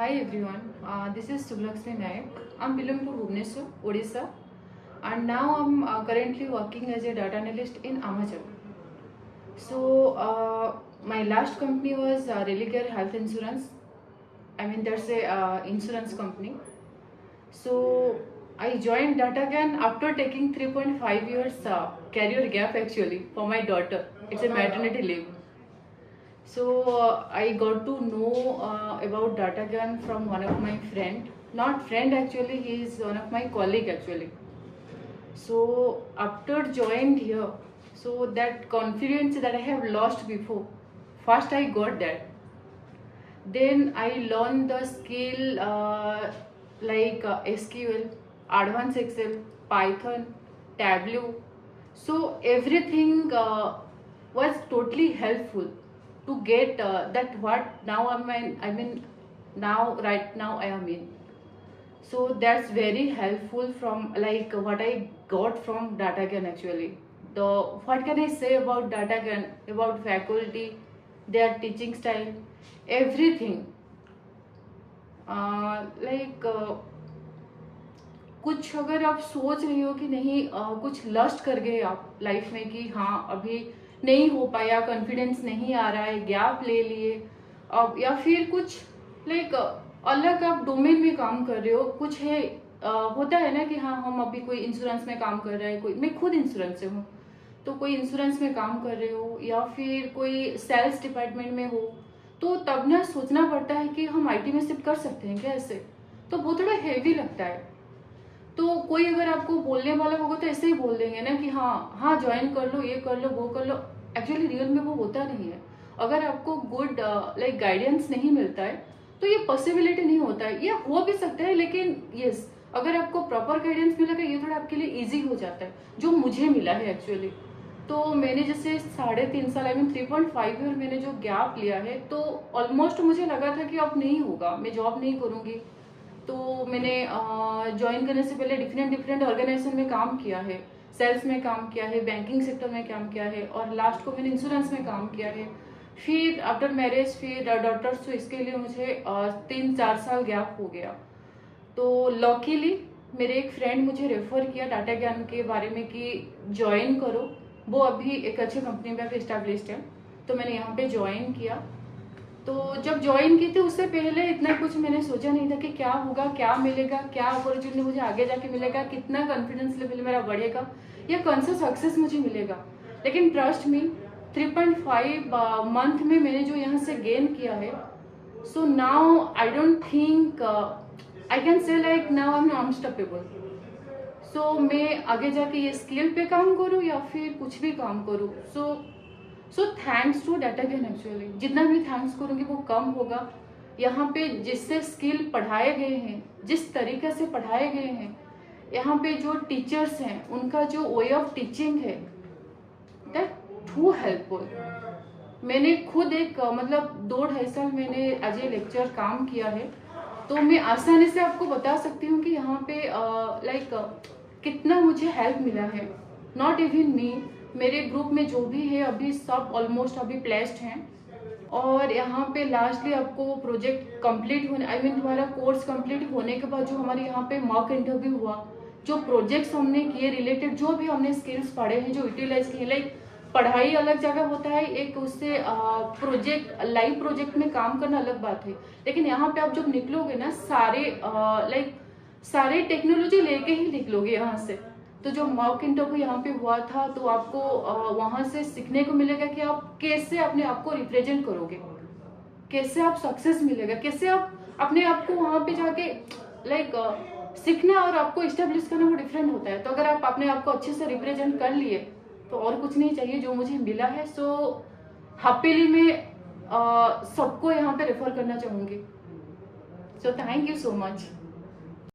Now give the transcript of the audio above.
Hi everyone, this is Subhlakshmi Nayak. I'm belong to Bhubaneswar, Odisha, and now I'm currently working as a data analyst in Amazon. My last company was Religare Health Insurance. That's a insurance company. So I joined DataGan after taking 3.5 years career gap actually for my daughter. It's a maternity leave. I got to know about DataGan from one of my friend. Not friend actually, he is one of my colleague actually. So after joined here, so that confidence that I have lost before, first I got that. Then I learned the skill SQL, Advanced Excel, Python, Tableau. So everything was totally helpful to get that what now now right now I am in. So that's very helpful from like what I got from DataGan actually. The what can I say about DataGan, about faculty, their teaching style, everything. कुछ अगर आप सोच रही हो कि नहीं कुछ lust कर गए आप लाइफ में कि हाँ अभी नहीं हो पाया, कॉन्फिडेंस नहीं आ रहा है, गैप ले लिए अब, या फिर कुछ अलग आप डोमेन में काम कर रहे हो, कुछ है होता है ना कि हाँ हम अभी कोई इंश्योरेंस में काम कर रहे हैं, कोई मैं खुद इंश्योरेंस से हूँ तो कोई इंश्योरेंस में काम कर रहे हो या फिर कोई सेल्स डिपार्टमेंट में हो, तो तब ना सोचना पड़ता है कि हम आईटी में शिफ्ट कर सकते हैं क्या ऐसे, तो वो थोड़ा हेवी लगता है। तो कोई अगर आपको बोलने वाला होगा तो ऐसे ही बोल देंगे ना कि हाँ हाँ ज्वाइन कर लो, ये कर लो, वो कर लो। एक्चुअली रियल में वो होता नहीं है। अगर आपको गुड गाइडेंस नहीं मिलता है तो ये पॉसिबिलिटी नहीं होता है। ये हो भी सकता है लेकिन यस, अगर आपको प्रॉपर गाइडेंस मिलेगा ये थोड़ा आपके लिए ईजी हो जाता है, जो मुझे मिला है एक्चुअली। तो मैंने जैसे 3.5 साल 3.5 ईयर मैंने जो गैप लिया है, तो ऑलमोस्ट मुझे लगा था कि अब नहीं होगा, मैं जॉब नहीं करूँगी। तो मैंने ज्वाइन करने से पहले डिफरेंट ऑर्गेनाइजेशन में काम किया है, सेल्स में काम किया है, बैंकिंग सेक्टर में काम किया है, और लास्ट को मैंने इंश्योरेंस में काम किया है। फिर आफ्टर मैरिज फिर डॉटर्स, तो इसके लिए मुझे 3-4 साल गैप हो गया। तो लकीली मेरे एक फ्रेंड मुझे रेफर किया DataGan के बारे में कि ज्वाइन करो, वो अभी एक अच्छी कंपनी में एस्टैब्लिश्ड है। तो मैंने यहाँ पे ज्वाइन किया। तो जब ज्वाइन की थी उससे पहले इतना कुछ मैंने सोचा नहीं था कि क्या होगा, क्या मिलेगा, क्या अपॉर्चुनिटी मुझे आगे जाके मिलेगा, कितना कॉन्फिडेंस लेवल मेरा बढ़ेगा या कौन सा सक्सेस मुझे मिलेगा। लेकिन ट्रस्ट मी 3.5 मंथ में मैंने जो यहाँ से गेन किया है, so now I don't think I can say like now I am unstoppable. So मैं आगे जाके ये स्किल पे काम करूँ या फिर कुछ भी काम करूँ, so thanks to DataGan actually. जितना भी थैंक्स करूँगी वो कम होगा। यहाँ पे जिससे स्किल पढ़ाए गए हैं, जिस तरीके से पढ़ाए गए हैं, यहाँ पे जो टीचर्स हैं उनका जो वे ऑफ टीचिंग है, दैट टू हेल्पफुल। मैंने खुद एक 2-2.5 साल मैंने एज ए लेक्चर काम किया है, तो मैं आसानी से आपको बता सकती हूँ कि यहाँ पे कितना मुझे हेल्प मिला है। नॉट इवन मी, मेरे ग्रुप में जो भी है अभी सब ऑलमोस्ट अभी प्लेस्ड हैं। और यहाँ पे लास्टली आपको वो प्रोजेक्ट कंप्लीट होने तुम्हारा कोर्स कंप्लीट होने के बाद जो हमारे यहाँ पे मॉक इंटरव्यू हुआ, जो प्रोजेक्ट्स हमने किए रिलेटेड, जो भी हमने स्किल्स पढ़े हैं, जो यूटिलाइज किए, पढ़ाई अलग जगह होता है, एक उससे प्रोजेक्ट लाइव प्रोजेक्ट में काम करना अलग बात है। लेकिन यहाँ पे आप जब निकलोगे ना सारे टेक्नोलॉजी लेके ही निकलोगे यहाँ से। तो जो मॉक इंटरव्यू यहाँ पे हुआ था, तो आपको वहां से सीखने को मिलेगा कि आप कैसे अपने आप को रिप्रेजेंट करोगे, कैसे आप सक्सेस मिलेगा, कैसे आप अपने आप को वहां पे जाके सीखना और आपको इस्टेब्लिश करना वो डिफरेंट होता है। तो अगर आप अपने आप को अच्छे से रिप्रेजेंट कर लिए तो और कुछ नहीं चाहिए जो मुझे मिला है। सो हैप्पीली मैं सबको यहाँ पे रेफर करना चाहूंगी। So thank you so much.